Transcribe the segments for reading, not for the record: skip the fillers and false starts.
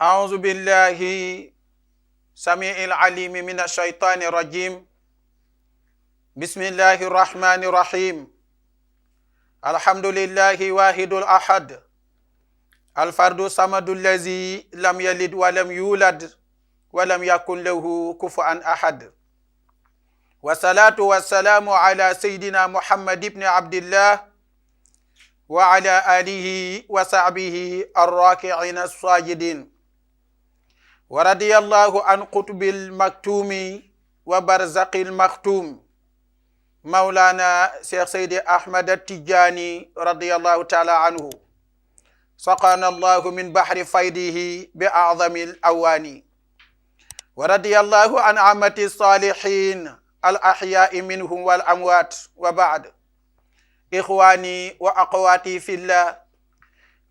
أعوذ بالله سميع العليم من الشيطان الرجيم. بسم الله الرحمن الرحيم. الحمد لله واحد الأحد الفرد الصمد الذي لم يلد ولم يولد ولم يكن له كفوا أحد. والصلاة والسلام على سيدنا محمد بن عبد الله وعلى آله وصحبه الراكعين الساجدين. ورضي الله عن قطب المكتوم وبرزق المختوم مولانا شيخ سيد أحمد التجاني رضي الله تعالى عنه. سقانا الله من بحر فيضه بأعظم الأواني. ورضي الله عن عامة الصالحين الأحياء منهم والأموات. وبعد، إخواني وأخواتي في الله،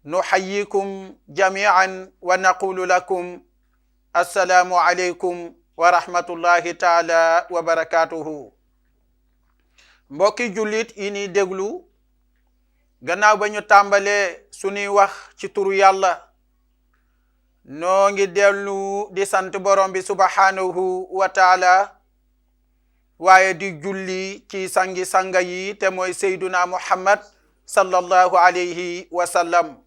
نحييكم جميعا ونقول لكم السلام عليكم ورحمة الله تعالى وبركاته. mbokki jullit yi ni déglu, gannaaw ba ñu tàmbalee suñuy wax ci turu yàlla, noo ngi dellu di sant borom bi subhanahu wa taala, waaye di julli ci sangi sanga yi te mooy seyduna muhammad sallallahu alayhi wa sallam.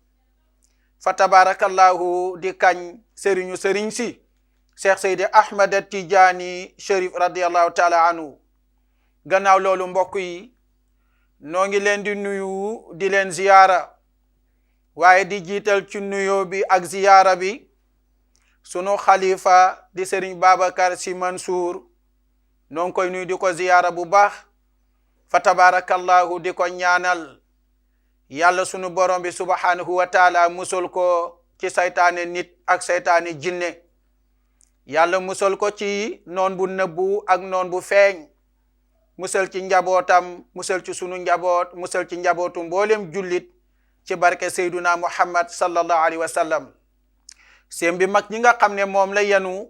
fa tabarakallahu di kañ sëriñu sëriñ si Cheikh Seydi Ahmad Tijaani Cherif radiyallahu taala anhu. gannaaw loolu mbokk yi, noo ngi leen di nuyu di leen ziyaara, waaye di jiital ci nuyoo bi ak ziyaara bi sunu xalifa di sëriñ Babacar Sy Mansour. noo ngi koy nuyu di ko ziyaara bu baax, fa tabarakallahu di ko ñaanal yàlla sunu borom bi subhanahu wa taala musal ko ci saytaane nit ak saytaane jinne. yàlla musal ko ci noon bu nëbbu ak noon bu feeñ, musal ci njabootam, musal ci sunu njaboot, musal ci njabootu mboolem jullit ci barke Seyduna Muhammad sallallahu alayhi wa sallam. seen bi mag ñi nga xam ne moom la yenu,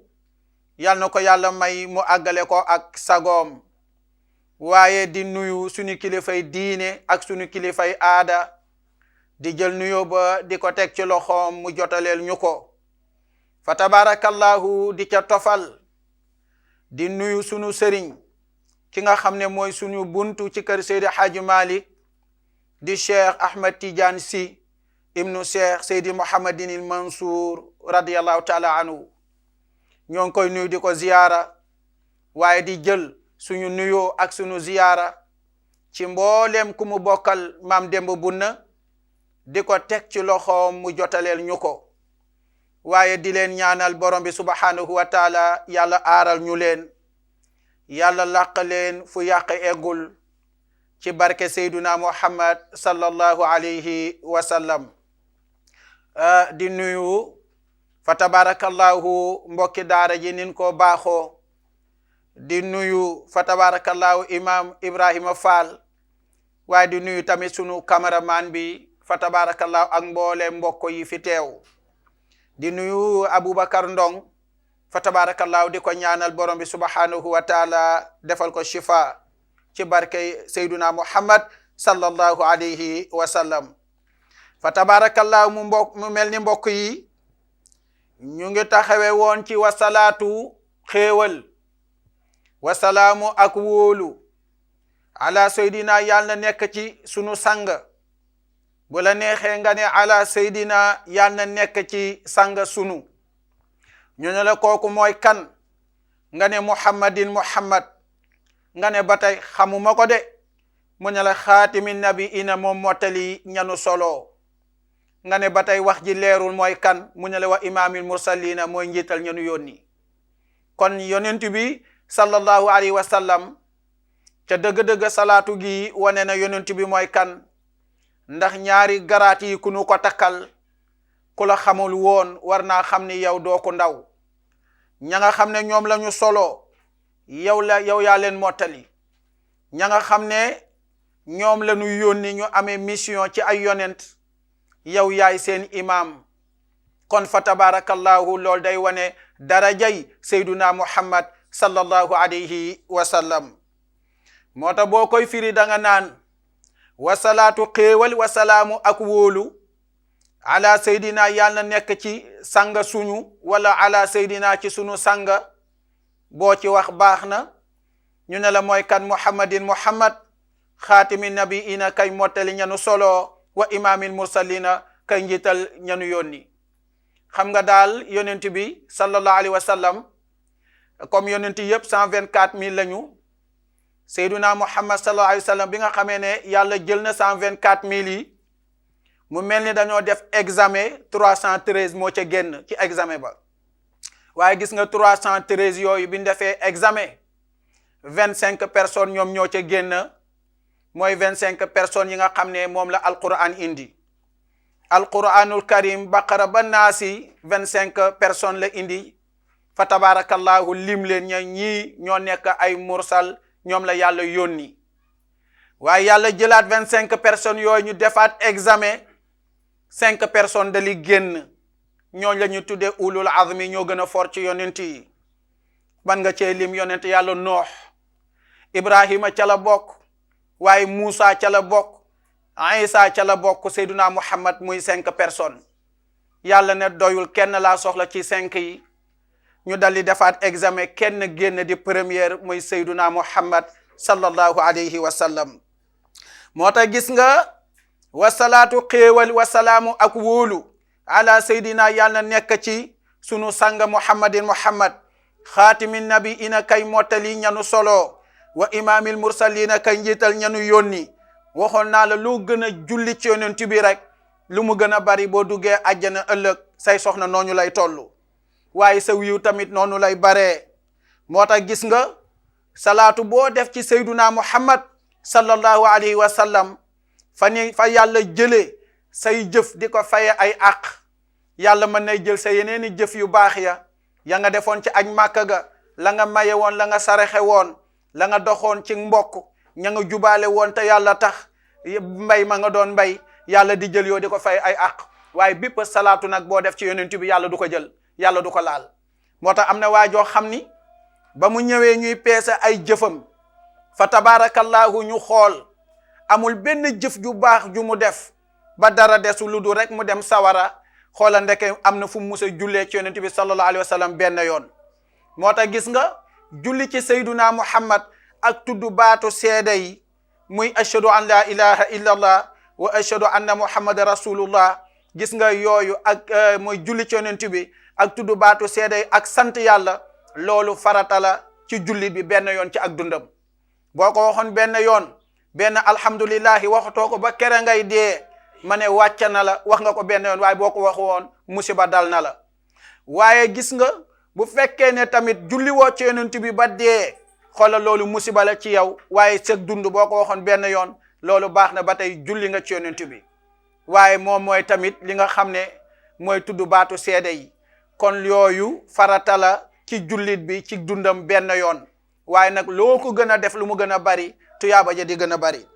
yal na ko yàlla may mu àggale ko ak sagoom. waaye di nuyu sunu kilifay diine ak sunu kilifay aada, di jël nuyoo ba di ko teg ci loxoom mu jotaleel ñu ko. fa tabarakallahu di ca tofal di nuyu sunu sëriñ ki nga xam ne mooy sunu buntu ci kër Seydi Hadji Malick, di Cheikh Ahmad Tidiane Sy ibnu Cheikh Seydi Mouhamadinil Mansour radiyallahu taala anhu. ñoo ngi koy nuyu di ko ziyaara, waaye di jël suñu nuyoo ak suñu ziyaara ci mboolem ku mu bokkal maam Demba Bunna, di ko teg ci loxoom mu jotaleel ñu ko. waaye di leen ñaanal borom bi subhanahu wa taala yàlla aaral ñu leen, yàlla làq leen fu yàq eggul ci barke Seyduna Muhammad sallallahu alayhi wa sallam. di nuyu fa tabarakallahu mbokki daara ji nin ko baaxoo, di nuyu fa tabarakallahu imam Ibrahima Fall, waaye di nuyu tamit sunu cameraman bi fa tabarakallahu ak mboole mbokk yi fi teew. di nuyu Aboubacar Ndong fa tabarakallahu di ko ñaanal borom bi subhanahu wa taala defal ko shifa ci barke Seyduna Muhammad sallallahu alayhi wa sallam. fa tabarakallahu mu mel ni mbokk yi ñu ngi taxawe woon ci wasalaatu xéewal, wasalaamu ak wóolu ala seydina yàlla na nekk ci sunu sang. bu la neexee nga ne ala seydina yàlla na nekk ci sang sunu. ñu ne la kooku mooy kan? nga ne muhammadin muhammad. nga ne ba tey xamuma ko de. mu ne la xaatimi nabi ina moom mottali ñanu solo. nga ne ba tey wax ji leerul mooy kan? mu ne la wa imaamil mursalina mooy njiital ñanu yónni. kon yonent bi sallallahu alayhi wa sallam ca dëgg-dëgg salaatu gi wane na yonent bi mooy kan. ndax ñaari garaat yi ku nu ko takkal, ku la xamul woon war naa xam ni yow doo ko ndaw. ña nga xam ne ñoom la ñu solo yow yaa leen mottali. ña nga xam ne ñoom la ñu yónni ñu amee mission ci ay yonent, yow yaay seen imam. kon fa tabarakallahu lool day wane darajay Seyduna Muhammad sallallahu alayhi wa sallam. moo tax boo koy firi da nga naan wasalaatu xéewal wasalaamu ak wóolu ala seydina yàlla na nekk ci sanga suñu wala ala seydina ci sunu sanga boo ci wax baax na ñu ne la mooy kan muhammadin muhammad xaatimi nabiina kay mottali ñanu solo wa imaamil mursalina kay njiital ñanu yónni xam nga daal yonent bi sallallahu alayhi wa sallam comme yonent yëpp 124 000 lañu seyduna muhammad sallallahu alayhi wa sallam bi nga xamee ne yàlla jël na 124 000 yi mu mel ni dañoo def examen 313 moo ca génn ci examen ba waaye gis nga 313 yooyu bi ñu defee examen 25 personnes ñoom ñoo ca génn mooy 25 personnes yi nga xam ne moom la alquran indi alquranul karim baqara ba naasi 25 personnes la indi fa tabarakallahu lim leen ñii ñoo nekk ay mursal ñoom la yàlla yónni waaye yàlla jëlaat 25 personnes yooyu ñu defaat examen 5 personnes dali génn ñooñ la ñu tuddee ulul azmi ñoo gën a fort ci yonent yi ban nga cee lim yonent yàlla noox ibrahima ca la bokk waaye Muusa ca la bokk Isa ca la bokk seyduna muhammad muy 5 personnes yàlla ne doyul kenn laa soxla ci 5 yi ñu daldi defaat examen kenn génn di première muy seyduna muhammad sallallahu alayhi wa sallam moo tax gis nga wasalaatu xéewal wasalaamu ak wóolu ala seydina yàlla nekk ci sunu sang muhammadin muhammad xaatimin nabiina kay mottali ñanu solo wa imaamil mursalina kay njiital ñanu yónni waxoon naa la lu gën a julli ci yonent bi rek lu mu gën a bari boo duggee àjjana ëllëg say soxna noonu lay tollu waaye sa wiiw tamit noonu lay baree moo tax gis nga salaatu boo def ci seyduna muhammad sallallahu alayhi wa sallam fa yàlla jëlee say jëf di ko faye ay àq yàlla mën nay jël sa yeneeni jëf yu baax ya nga defoon ci aj màkka ga la nga maye woon la nga saraxe woon la nga doxoon ci mbokk ña nga jubaale woon te yàlla tax mbay ma nga doon mbay yàlla di jël yoo di ko fay ay àq waaye bépp salaatu nag boo def ci yonent bi yàlla du ko jël yàlla du ko laal moo tax am na waa joo xam ni ba mu ñëwee ñuy peese ay jëfam fa tabarakallahu ñu xool amul benn jëf ju baax ju mu def ba dara desu lu du rek mu dem sawara xoola ndeke am na fu mu musa jullee ci yonent bi sallallahu alayhi wa sallam benn yoon moo tax gis nga julli ci sayduna muhammad ak tuddu baatu seede yi muy ashhadu an la ilaha illa allah wa ashhadu anna muhammad rasulullah gis nga yooyu ak mooy julli ci yonent bi ak tuddu baatu seede yi ak sant yàlla loolu farata la ci jullit bi benn yoon ci ak dundam boo ko waxoon benn yoon benn alhamdulillahi waxatoo ko ba kere ngay dee ma ne wàcc na la wax nga ko benn yoon waaye boo ko waxu woon musiba dal na la waaye gis nga bu fekkee ne tamit julli woo ci yonent bi ba dee xoolal loolu musiba la ci yow waaye sëg dund boo ko waxoon benn yoon loolu baax na ba tey julli nga ci yonent bi waaye moom mooy tamit li nga xam ne mooy tudd baatu seede yi kon yooyu farata la ci jullit bi ci dundam benn yoon waaye nag loo ko gën a def lu mu gën a bari tuyaaba ja di gën a bari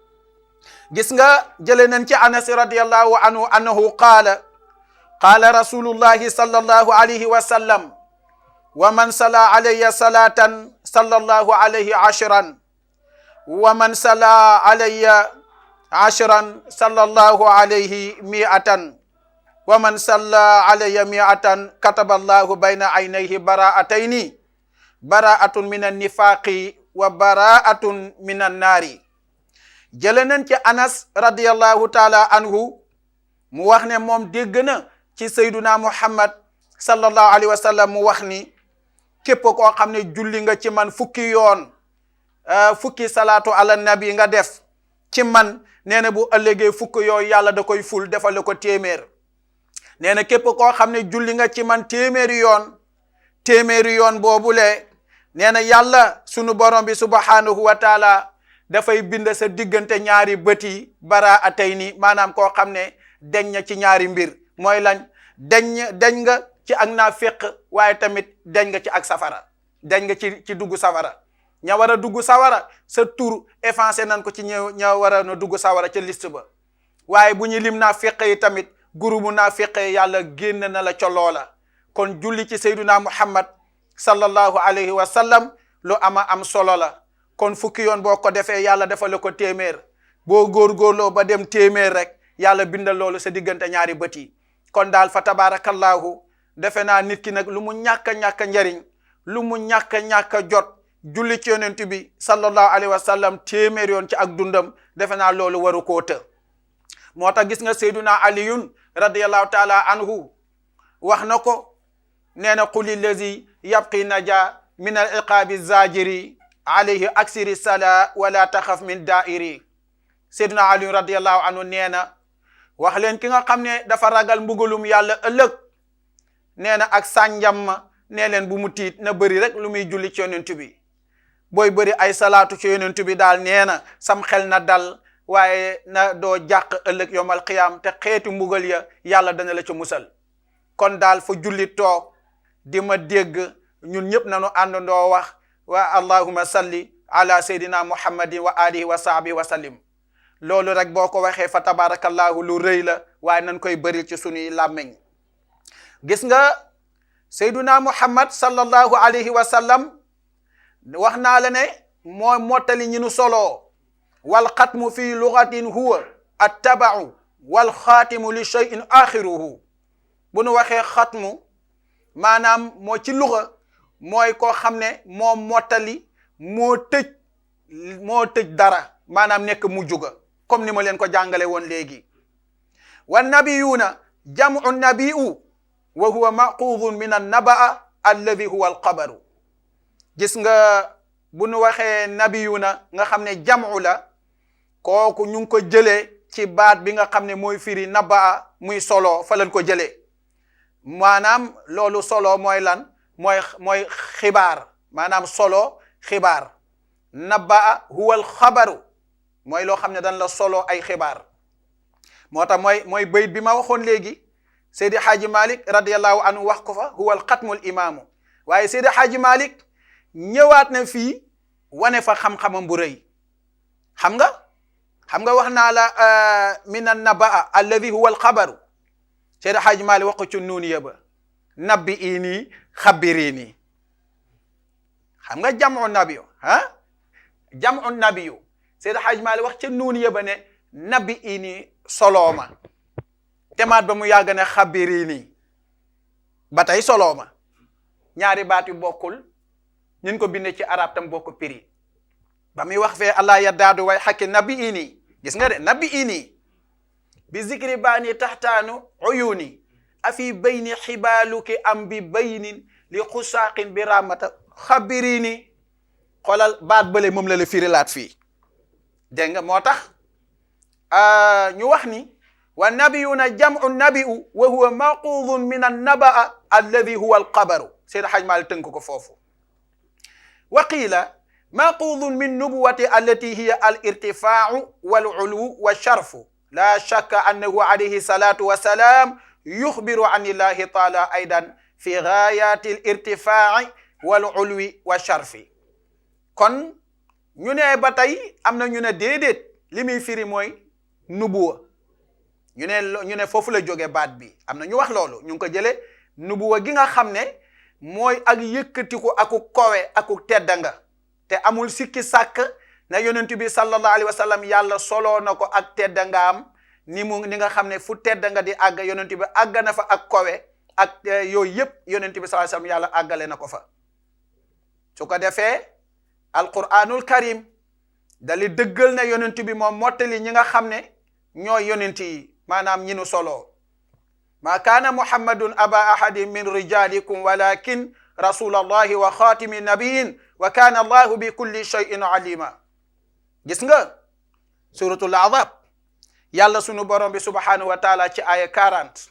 gis nga jële nañ ci anas radiyallahu anhu annahu qaala rasulullahi sallallahu alayhi wa sallam wa man salla alayya salatan sallallahu alayhi ashran wa man salla alayya ashran sallallahu alayhi mi'atan wa man salla alayya mi'atan kataba allahu bayna aynayhi bara'atayni bara'atun min an-nifaqi wa bara'atun min an-nari jële nañ ci anas radiyallahu taala anhu mu wax ne moom dégg na ci sayduna muhammad sallallahu alayhi wa sallam mu wax ni képp koo xam ne julli nga ci man fukki yoon fukki salaatu ala nabi nga def ci man nee na bu ëllëgee fukk yooyu yàlla da koy ful defal ko téeméer nee na képp koo xam ne julli nga ci man téeméeri yoon boobule nee na yàlla sunu borom bi subhanahu wa taala dafay bind sa diggante ñaari bët yi bara atay ni maanaam koo xam ne deñ na ci ñaari mbir mooy lañ deñ nga ci ak naafiq waaye tamit deñ nga ci ak safara deñ nga ci dugg safara ña war a dugg sawara sa tur effacé nañ ko ci ña war a dugg sawara ca liste ba waaye bu ñu lim naafiq yi tamit groupe naafiq yi yàlla génn na la ca loola kon julli ci sayduna muhammad sallallahu alayhi wa sallam lu am solo la kon fukki yoon boo ko defee yàlla defal ko téeméer boo góorgóorloo ba dem téeméer rek yàlla bindal loolu sa diggante ñaari bët yi kon daal fa tabarakallahu defe naa nit ki nag lu mu ñàkk njariñ lu mu ñàkk jot julli ci yonent bi sallallahu alayhi wa sallam téeméer yoon ci ak dundam defe naa loolu waru koo të moo tax gis nga sayduna aliyun radiyallahu taala anhu wax na ko nee na quli lazi yabqi naja min al iqaabi zajiri alayhi aksiri sala wala taxaf min daairi sayduna aliyun radiyallahu anhu nee na wax leen ki nga xam ne dafa ragal mbugalum yàlla ëllëg nee na ak sànjam ma nee leen bu mu tiit na bëri rek lu muy julli ci yonent bi booy bëri ay salaatu ci yonent bi daal nee na sam xel na dal waaye na doo jàq ëllëg yowmal qiyaam te xeeti mbugal ya yàlla dana la ci musal kon daal fa julli toog di ma dégg ñun ñëpp nañu àndandoo wax wa allahumma salli ala sayyidina muhammadin wa alihi wa sahbihi wa sallim loolu rek boo ko waxee fa tabarakallahu lu rëy la waaye nañ koy bëril ci suñuy làmmeñ gis nga sayyiduna muhammad sallallahu alayhi wa sallam wax naa la ne moo mottali ñi nu soloo wal xatmu fi lugatin huwa attabau wal xaatimu li shay'in axiruhu bu nu waxee xatmu maanaam moo ci luga mooy koo xam ne moo mottali moo tëj dara maanaam nekk mujj ga comme ni ma leen ko jàngale woon léegi wa nabiyuuna jamu nabiu wa huwa maqudun min an nabaa alladi huwa alxabaru gis nga bu nu waxee nabiyuuna nga xam ne jamu la kooku ñu ngi ko jëlee ci baat bi nga xam ne mooy firi nabaa muy solo fa lañ ko jëlee maanaam loolu solo mooy lan mooy xibaar maanaam solo xibaar nabaa huwa alxabaru mooy loo xam ne dañ la solo ay xibaar moo tax mooy bayit bi ma waxoon léegi Seydi Hadji Malick radiyallahu anhu wax ko fa huwa alxatmul imaamu waaye Seydi Hadji Malick ñëwaat na fii wane fa xam-xamam bu rëy xam nga wax naa la min an nabaa alladi huwa alxabaru Seydi Hadji Malick wax ko ci nuuniya ba nabbi ini xabirini xam nga jamu nabiyu jamu nabiyu Seydi Hadji Malick wax ca nuuniya ba ne nabbi ini solooma temaat ba mu yàgg ne xabirini ba tey solooma ñaari baat yu bokkul ñun ko binde ci arab tam bokk piri ba muy wax fee allah yaddaadu way xakki nabi ini gis nga de nabi ini bi zikri baani taxtaanu uyuni afi bayni xibaaluki am bi baynin li xusaaqin bi ramata xabirini xoolal baat bële moom la firi laat fii dégg nga moo tax ñu wax ni wa nabiyuna jamu nabiu wa huwa maqudun min an nabaa alladi huwa alxabaru Seydi Hadji Malick tënk ko foofu wa qiila maqudun min nubuwati allati hiya al irtifaau wal ulu wa sharfu la shakka annahu alayhi salatu wa salam yuxbiru an illahi taala aydan fi gaayati al irtifaai wal ulwi wa sharfi kon ñu ne ba tey am na ñu ne déedéet li muy firi mooy nubuwa ñu ne foofu la jóge baat bi am na ñu wax loolu ñu ngi ko jële nubuwa gi nga xam ne mooy ak yëkkatiku aku kowe aku teddanga te amul sikki sàkk na yonent bi sallallahu alayhi wa sallam yàlla soloo na ko ak teddangaam ni nga xam ne fu teddanga di àgg yonent bi àgg na fa ak kowe ak yooyu yëpp yonent bi sallallahu alayhi wa sallam yàlla àggale na ko fa su ko defee alquranul karim dali dëggal ne yonent bi moom mottali ñi nga xam ne ñooy yonent yi maanaam ñi nu soloo ma kaana muhammadun aba ahadin min rijalikum walakin rasulallahi wa xaatimi nabiyin wa kaana allahu bi kulli shay'in alima gis nga suratul azab yàlla sunu borom bi subhanahu wa taala ci aya 40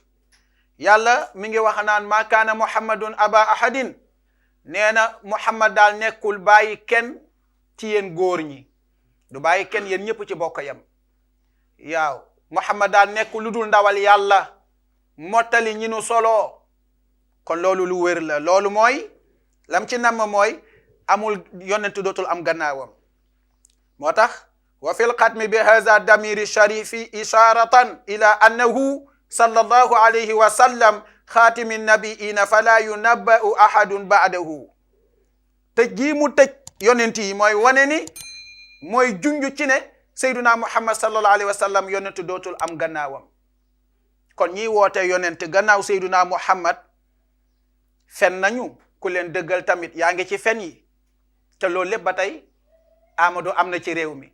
yàlla mi ngi wax naan ma kaana muhammadun aba ahadin nee na muhammad daal nekkul bàyyi kenn ci yéen góor ñi du bàyyi kenn yéen ñëpp ci bokk yam yaaw muhammad daal nekkul lu dul ndawal yàlla mottali ñi nu solo kon loolu lu wér la loolu mooy lam ci namm mooy amul yonent dootul am gannaawam moo tax wa fil xatmi bi haza damiri sharifi isharatan ila annahu sallallahu alayhi wa sallam xaatimi nabiina fala yunabba'u ahadun ba'dahu tëj gii mu tëj yonent yi mooy wane ni mooy junj ci ne sayduna muhammad sallallahu alayhi wa sallam yonent dootul am gannaawam kon ñiy woote yonent gannaaw Seyduna Muhammad fen nañu ku leen dëggal tamit yaa ngi ci fen yi te loolu lépp ba tey Amadou am na ci réew mi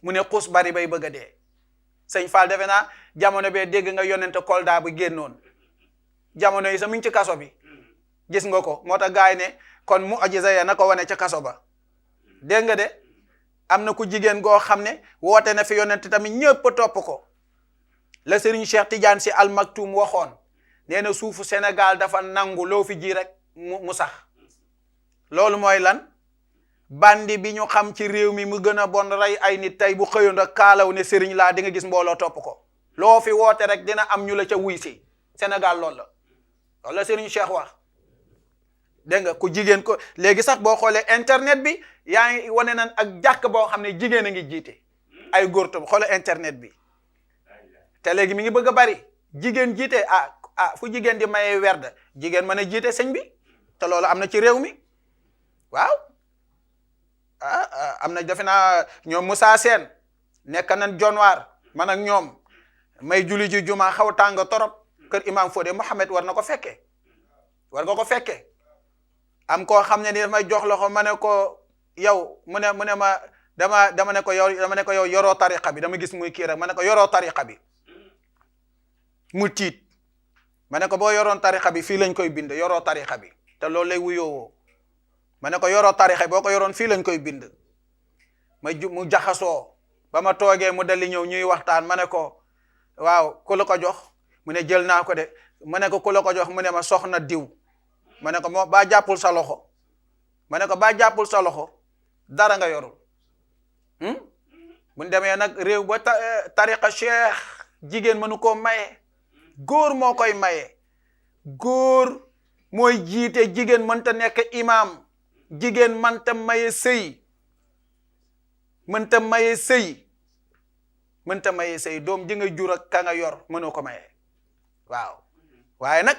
mu ne xus bari bay bëgg a dee sëñ Fall defe naa jamono bee dégg nga yonent Kolda bu génnoon jamono yi sa mu ngi ci kaso bi gis nga ko moo tax gaay ne kon mu ajiza ya na ko wane ca kaso ba dégg nga de am na ku jigéen goo xam ne woote na fi yonent tamit ñëpp topp ko la Serigne Cheikh Tidiane Sy Al Maktoum waxoon nee na suufu Sénégal dafa nangu loo fi ji rek mu sax loolu mooy lan bandi bi ñu xam ci réew mi mu gën a bon rey ay nit tey bu xëyoon rek kaalaw ne Serigne laa di nga gis mbooloo topp ko loo fi woote rek dina am ñu la ca wuy si Sénégal loolu la Serigne Cheikh wax dégg nga ku jigéen ko léegi sax boo xoolee internet bi yaa ngi wane nan ak jàkk boo xam ne jigéen a ngi jiite ay góor tam xoolee internet bi te léegi mi ngi bëgg a bari jigéen jiite fu jigéen di maye werd jigéen mën a jiite sëñ bi te loolu am na ci réew mi waaw am na defe naa ñoom Moussa Sène nekk nañ jonwaar man ak ñoom may julli ji juma xaw tàng torop kër imam Fodé Mohamed war na ko fekkee war nga ko fekkee am koo xam ne ni daf may jox loxo ma ne ko yow mu ne ma dama ne ko yow yoroo tariqa bi dama gis muy kii rek ma ne ko yoroo tariqa bi mu tiit ma ne ko boo yoroon tariqa bi fii lañ koy bind yoroo tariqa bi te loolu lay wuyoo ma ne ko yoroo tariqa boo ko yoroon fii lañ koy bind mu jaxasoo ba ma toogee mu dali ñëw ñuy waxtaan ma ne ko waaw ku la ko jox mu ne jël naa ko de ma ne ko ku la ko jox mu ne ma soxna diw ma ne ko moo baa jàppul sa loxo ma ne ko baa jàppul sa loxo dara nga yorul buñ demee nag réew ba tariqa cheikh jigéen mënu koo maye góor moo koy maye góor mooy jiite jigéen mënta nekk imam jigéen mënta maye sëy mënta maye sëy doom ji nga jur ak ka nga yor mënoo ko maye waaw waaye nag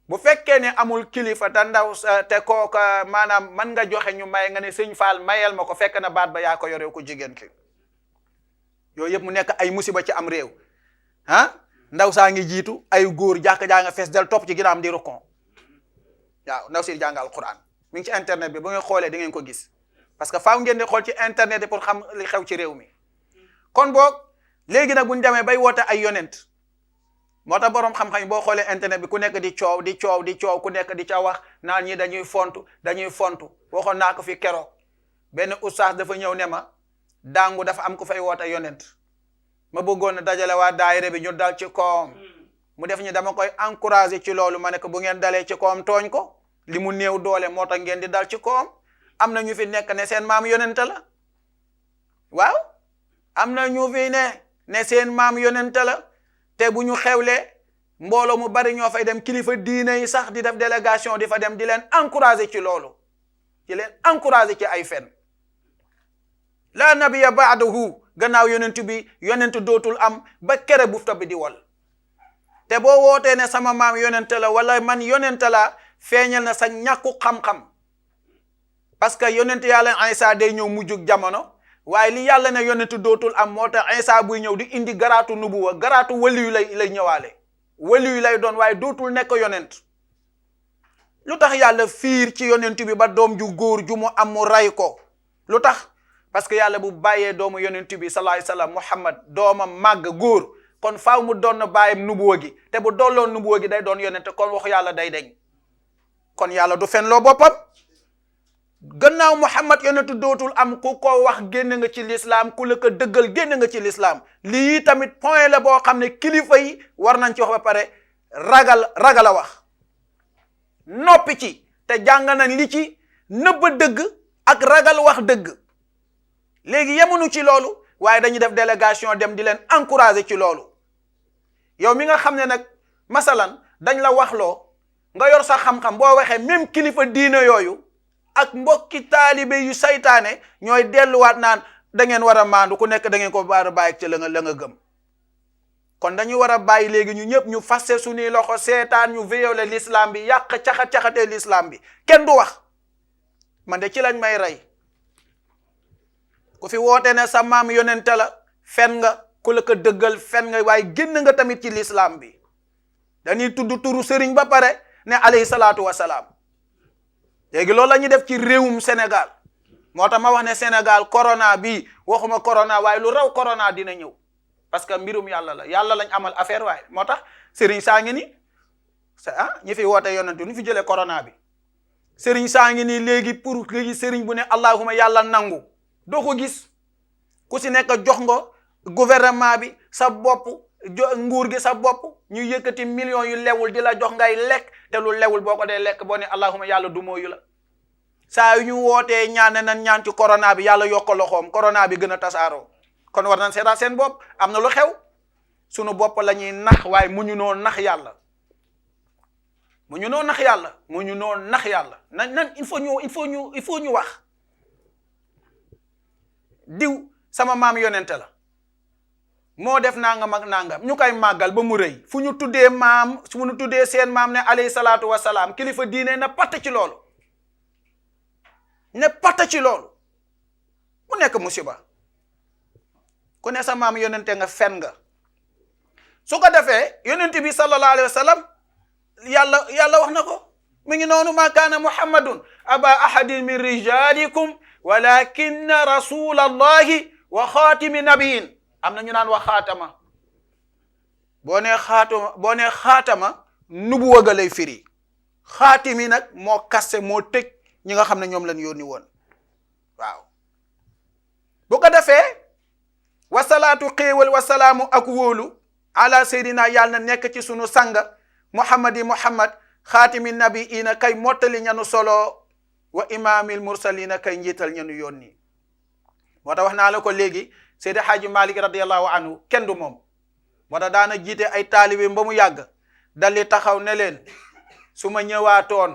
bu fekkee ne amul kilifa te ndaw te kooka maanaam man nga joxe ñu maye nga ne sëñ Fall mayel ma ko fekk na baat ba yaa ko yore ko jigéen ki yooyu yëpp mu nekk ay musiba ci am réew ndaw saa ngi jiitu ay góor jàkk jaa nga fees del topp ci ginnaawam di rukon waaw ndaw si jàngal Quran mi ngi ci internet bi bu ngeen xoolee di ngeen ko gis parce que faaw ngeen di xool ci internet bi pour xam li xew ci réew mi kon boog léegi nag bu ñu demee bay woote ay yonent moo tax boroom xam-xam yi boo xoolee internet bi ku nekk di coow ku nekk di ca wax naan ñi dañuy fontu waxoon naa ko fi keroog benn oustaz dafa ñëw ne ma dàngu dafa am ku fay woote yonent ma bëggoon na dajale waa daayira bi ñu dal ci koom mu def ñu dama koy encourager ci loolu ma ne ko bu ngeen dalee ci koom tooñ ko li mu néew doole moo tax ngeen di dal ci koom am na ñu fi nekk ne seen maam yonent la waaw am na ñu fi ne seen maam yonent la te bu ñu xewlee mbooloo mu bari ñoo fay dem kilifa diine yi sax di def délégation di fa dem di leen encourager ci loolu di leen encourager ci ay fen la nabiya ba'dahu gannaaw yonent dootul am ba kere bufta bi di wol te boo wootee ne sama maam yonent la wala man yonent la feeñal na sa ñàkku xam-xam parce que yonent yàlla Isa day ñëw mujjug jamono waaye li yàlla ne yonent dootul am moo tax Isa buy ñëw di indi garaatu nubuwa garaatu waliyu lay ñëwaale waliyu lay doon waaye dootul nekk yonent lu tax yàlla fiir ci yonent bi ba doom ju góor ju mu am mu ray ko lu tax parce que yàlla bu bàyyee doomu yonent bi sallallahu alayhi wasallam Muhammad doomam màgg góor kon faaw mu doon na bàyyam nubuwa gi te bu dolloon nubuwa gi day doon yonent kon waxu yàlla day deñ kon yàlla du fen loo boppam gannaaw Muhammad yonent dootul am ku ko wax génn nga ci lislaam ku la ko dëggal génn nga ci lislaam lii tamit point la boo xam ne kilifa yi war nañ ci wax ba pare ragal a wax noppi ci te jàng nañ li ci nëbba dëgg ak ragal wax dëgg léegi yemunu ci loolu waaye dañuy def délégation dem di leen encourager ci loolu yow mi nga xam ne nag masalan dañ la waxloo nga yor sa xam-xam boo waxee même kilifa diine yooyu ak mbokki taalibe yu saytaane ñooy delluwaat naan da ngeen war a maandu ku nekk da ngeen ko war a bàyyi ci la nga gëm kon dañu war a bàyyi léegi ñu ñëpp ñu fasse suñuy loxo seetaan ñu violer l'islam bi yàq caxat-caxatee l'islam bi kenn du wax man de ci lañ may rey ku fi woote ne sa maam yonente la fen nga ku la ko dëggal fen nga waaye génn nga tamit ci l'islam bi. dañuy tudd turu sëriñ ba pare ne alayhi salaatu wasalaam. léegi loolu la ñuy def ci réewum Sénégal moo tax ma wax ne Sénégal corona bi waxuma corona waaye lu raw corona dina ñëw parce que mbirum yàlla la yàlla lañ amal affaire waaye moo tax sëriñ saa ngi ni ñi fi woote yonent ñu fi jëlee corona bi sëriñ saa ngi nii léegi pour léegi sëriñ bu ne allahuma yàlla nangu doo ko gis ku si nekk jox nga gouvernement bi sa bopp nguur gi sa bopp ñu yëkkati millions yu lewul di la jox ngay lekk te lu lewul boo ko dee lekk boo ne allahuma yàlla du mooyu la saa yu ñu wootee ñaan nan ñaan ci corona bi yàlla yokk loxoom corona bi gën a tasaaroo kon war nañ seetaat seen bopp am na lu xew sunu bopp la ñuy nax waaye mu ñu noo nax yàlla mu ñu noo nax yàlla mu ñu noo nax yàlla nan il faut ñu wax diw sama maam yonente la moo def nangam ak nangam ñu koy màggal ba mu rëy fu ñu tuddee maam fu ñu tuddee seen maam ne alayhi salaatu wasalaam kilifa diine na patt ci loolu ne patt ci loolu mu nekk musiba ku ne sa maam yonente nga fen nga su ko defee yonente bi sallallahu alayhi wa sallam yàlla wax na ko mi ngi noonu ma kaana muhammadun aba ahadin min rijalikum walakinna rasulallahi wa xaatimi nabiyin am na ñu naan wax xaatama boo nee xaatama nubuwa ga lay firi xaatimi nag moo kaste moo tëj ñi nga xam ne ñoom lañ yónni woon waaw bu ko defee wasalaatu xéewal wasalaamu ak wóolu ala seydina yàlla na nekk ci sunu sanga muhammad xaatimi nabiina kay mottali ñanu solo wa imaamil mursalina kay njiital ñanu yónni moo tax wax naa la ko léegi Seydi Haaji Malik radiyallahu anhu kenn du moom moo tax daana jiite ay taalibe ba mu yàgg daldi taxaw ne leen su ma ñëwaatoon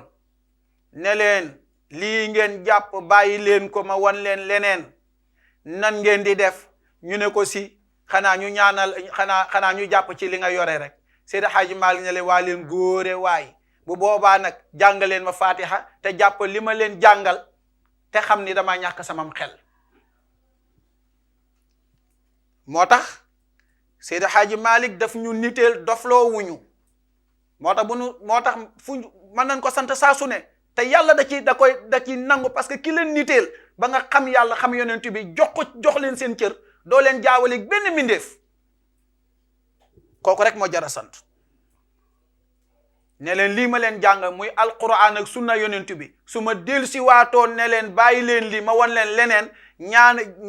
ne leen lii ngeen jàpp bàyyi leen ko ma wan leen leneen nan ngeen di def ñu ne ko si xanaa ñu ñaanal xanaa ñu jàpp ci li nga yore rek Seydi Haaji Malik ne leen waa leen góore waay bu boobaa nag jàngaleen ma fatiha te jàpp li ma leen jàngal te xam ni dama ñàkk samam xel moo tax Seydi Haaji Malik daf ñu niteel dofloo wuñu moo tax fu mën nañ ko sant saa su ne te yàlla da ci nangu parce que ki leen niteel ba nga xam yàlla xam yonent bi jox leen seen cër doo leen jaawaleeg benn mbindeef kooku rek moo jara sant ne leen lii ma leen jàng muy alquran ak sunna yonent bi su ma dellu si waatoon ne leen bàyyi leen lii ma wan leen leneen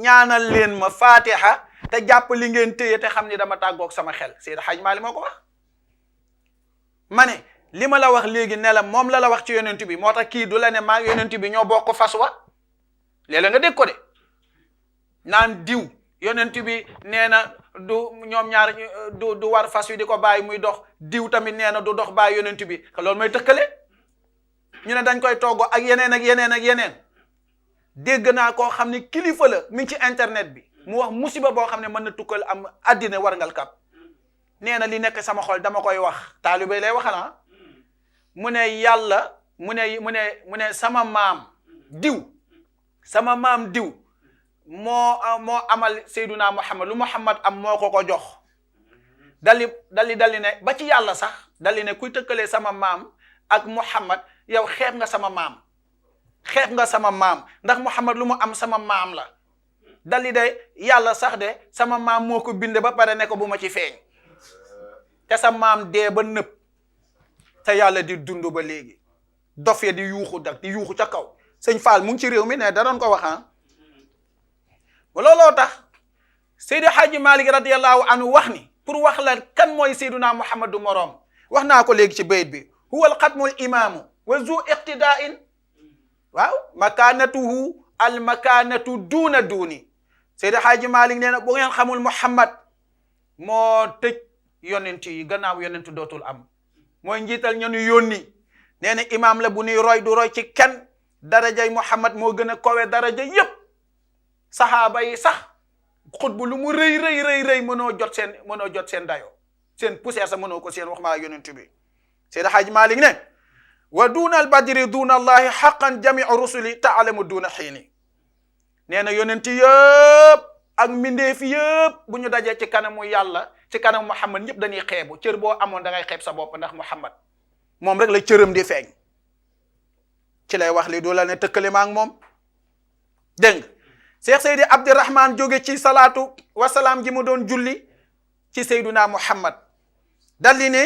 ñaanal leen ma fatiha te jàpp li ngeen téye te xam ni dama tàggoog sama xel Seydi Hajji Maalik moo ko wax ma ne li ma la wax léegi ne la moom la wax ci yonent bi moo tax kii du la ne maa yonent bi ñoo bokk fas wa léeg-léeg nga dégg ko de naan diw yonent bi nee na du ñoom ñaar du war fas wi di ko bàyyi muy dox diw tamit nee na du dox bàyyi yonent bi loolu mooy tëkkale ñu ne dañ koy togg ak yeneen dégg naa koo xam ne kilifa la mi ngi ci internet bi mu wax musiba boo xam ne mën na tukkal am addina warngal kap nee na li nekk sama xol dama koy wax taalibe lay waxal mu ne yàlla mu ne sama maam diw moo amal Seyduna Muhammad lu Muhammad am moo ko jox dalli ne ba ci yàlla sax dalli ne kuy tëkkalee sama maam ak Muhammad yow xeeb nga sama maam ndax Muhammad lu mu am sama maam la dalli de yàlla sax de sama maam moo ko binde ba pare ne ko bu ma ci feeñ te sa maam dee ba nëpp te yàlla di dund ba léegi dof ya di yuuxu ca kaw sëñ Fall mu ngi ci réew mi ne da doon ko wax looloo tax Seydi Haaji Malik radiyallahu anhu wax ni pour wax la kan mooy Seyduna Muhammadu moroom wax naa ko léegi ci bayit bi huwa alxatmul imaamu wa zu iqtidain waaw makaanatuhu al makaanatu duuna duuni Seydi Haaji Malik nee na bu ngeen xamul Muhammad moo tëj yonent yi gannaaw yonent dootul am mooy njiital ñanu yónni nee na imaam la bu nuy roy du roy ci kenn darajay Muhammad moo gën a kowe daraja yépp saxaaba yi sax xutbu lu mu rëy mënoo jot seen dayo seen poussière sa mënoo ko seen wax maa yonent bi Seydi Haaji Malik ne wa duuna al badri duuna allahi xaqan jamiu rusuli taalamu duuna xiini nee na yonent yëpp ak mbindeef yëpp bu ñu dajee ci kanamu yàlla ci kanamu Muhammad ñëpp dañuy xeebu cër boo amoon da ngay xeeb sa bopp ndax Muhammad moom rek la cëram di feeñ ci lay wax li du la ne tëkkale ma ak moom dégg nga Cheikh Seydi Abdirahman jóge ci salaatu wasalaam ji mu doon julli ci Seyduna Muhammad daldi ne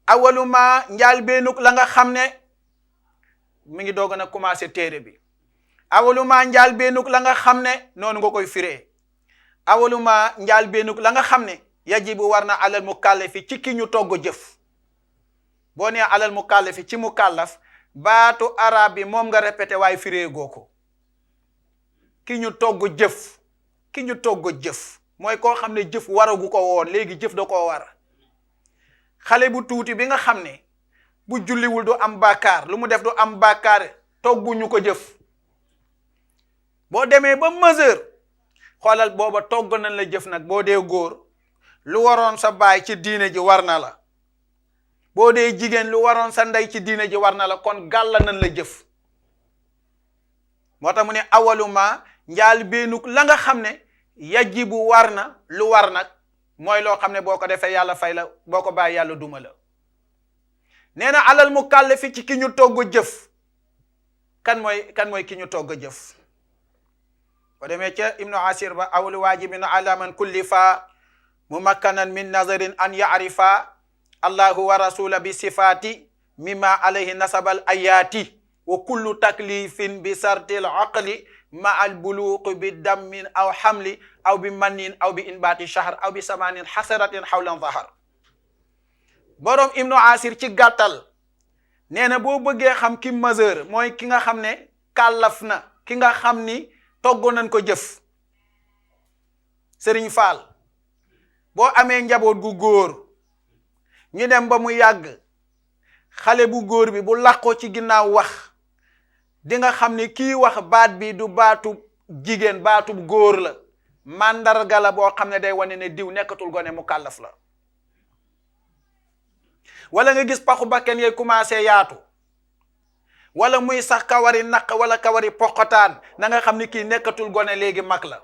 awalu ma njaal beenuk la nga xam ne mi ngi doog na commencé téere bi awalu ma njaal beenuk la nga xam ne noonu nga koy firee awalu ma njaal beenuk la nga xam ne yajibu war na alal mukallafi ci ki ñu togg jëf boo nee alal mukallafi ci mukallaf baatu arab bi moom nga répété waaye firee goo ko ki ñu togg jëf ki ñu togg jëf mooy koo xam ne jëf waragu ko woon léegi jëf da koo war xale bu tuuti bi nga xam ne bu julliwul du am bàkkaar lu mu def du am bàkkaar togguñu ko jëf boo demee ba mesure xoolal booba togg nañ la jëf nag boo dee góor lu waroon sa baay ci diine ji war na la boo dee jigéen lu waroon sa ndey ci diine ji war na la kon gàlla nañ la jëf moo tax mu ne awaluma njaal beenuk la nga xam ne yajibu war na lu war nag mooy loo xam ne boo ko defee yàlla fay la boo ko bàyyi yàlla duma la nee na alal mukallafi ci ki ñu togg jëf kan mooy ki ñu togg jëf boo demee ca ibnu asir ba awalu waajibin ala man kullifa mumakkanan min nazarin an ya'rifa allahu wa rasula bi sifati mimma alayhi nasabal ayati wa kullu taklifin bi sartil aqli ma al buluq bi dammin aw hamli aw bi mannin aw bi inbaati shahr aw bi samanin hasaratin hawlan zahar borom ibnu asir ci gàttal nee na boo bëggee xam ki majeur mooy ki nga xam ne kàllaf na ki nga xam ni togg nañ ko jëf Sëriñ Faal boo amee njaboot gu góor ñu dem ba mu yàgg xale bu góor bi bu làqoo ci ginnaaw wax di nga xam ni kii wax baat bi du baatu jigéen baatu góor la màndarga la boo xam ne day wane ne diw nekkatul gone mu kàllaf la wala nga gis paxu bakken yay commencé yaatu wala muy sax kawari naq wala kawari poqotaan na nga xam ni kii nekkatul gone léegi mag la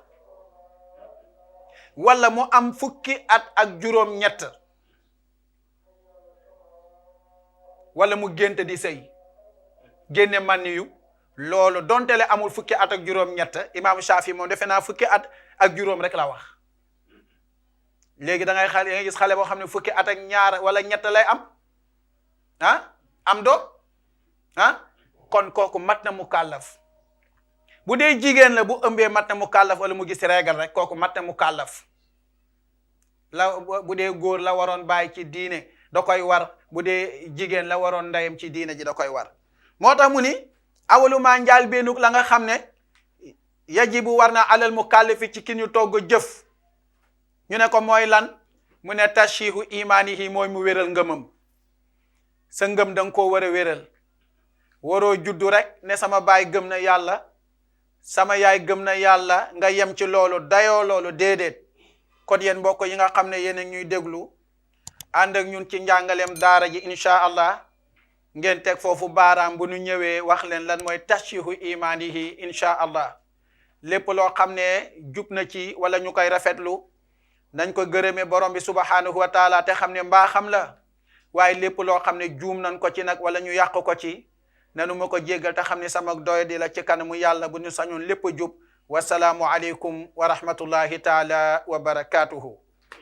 wala mu am fukki at ak juróom ñett wala mu gént di sëy génne maniyu loolu donte le amul fukki at ak juróom ñett imaamu Shaafi moom defe naa fukki at ak juróom rek la wax léegi da ngay gis xale boo xam ne fukki at ak ñaar wala ñett lay am am do kon kooku mat na mu kàllaf bu dee jigéen la bu ëmbee mat na mu kàllaf wala mu gis régal rek kooku mat na mu kàllaf la bu dee góor la waroon bàyyi ci diine da koy war bu dee jigéen la waroon ndeyam ci diine ji da koy war moo tax mu ni awalu maa njaal beenuk la nga xam ne yajibu war na alal mukallafi ci ki ñu togg jëf ñu ne ko mooy lan mu ne tashihu imaanihi mooy mu wéral ngëmam sa ngëm da nga koo war a wéral waroo juddu rek ne sama baay gëm na yàlla sama yaay gëm na yàlla nga yem ci loolu dayoo loolu déedéet kon yéen mbokk yi nga xam ne yéen a ñuy déglu ànd ak ñun ci njàngaleem daara ji incha allah ngeen teg foofu baaraam bu ñu ñëwee wax leen lan mooy tashihu imaanihi incha allah lépp loo xam ne jub na ci wala ñu koy rafetlu nañ ko gërëme borom bi subhanahu wa taala te xam ne mbaa xam la waaye lépp loo xam ne juum nañ ko ci nag wala ñu yàq ko ci nanu ma ko jéggal te xam ne sama doy di la ci kanamu yàlla bu ñu sañoon lépp jub wasalaamu aleykum wa rahmatullahi taala wa barakatuhu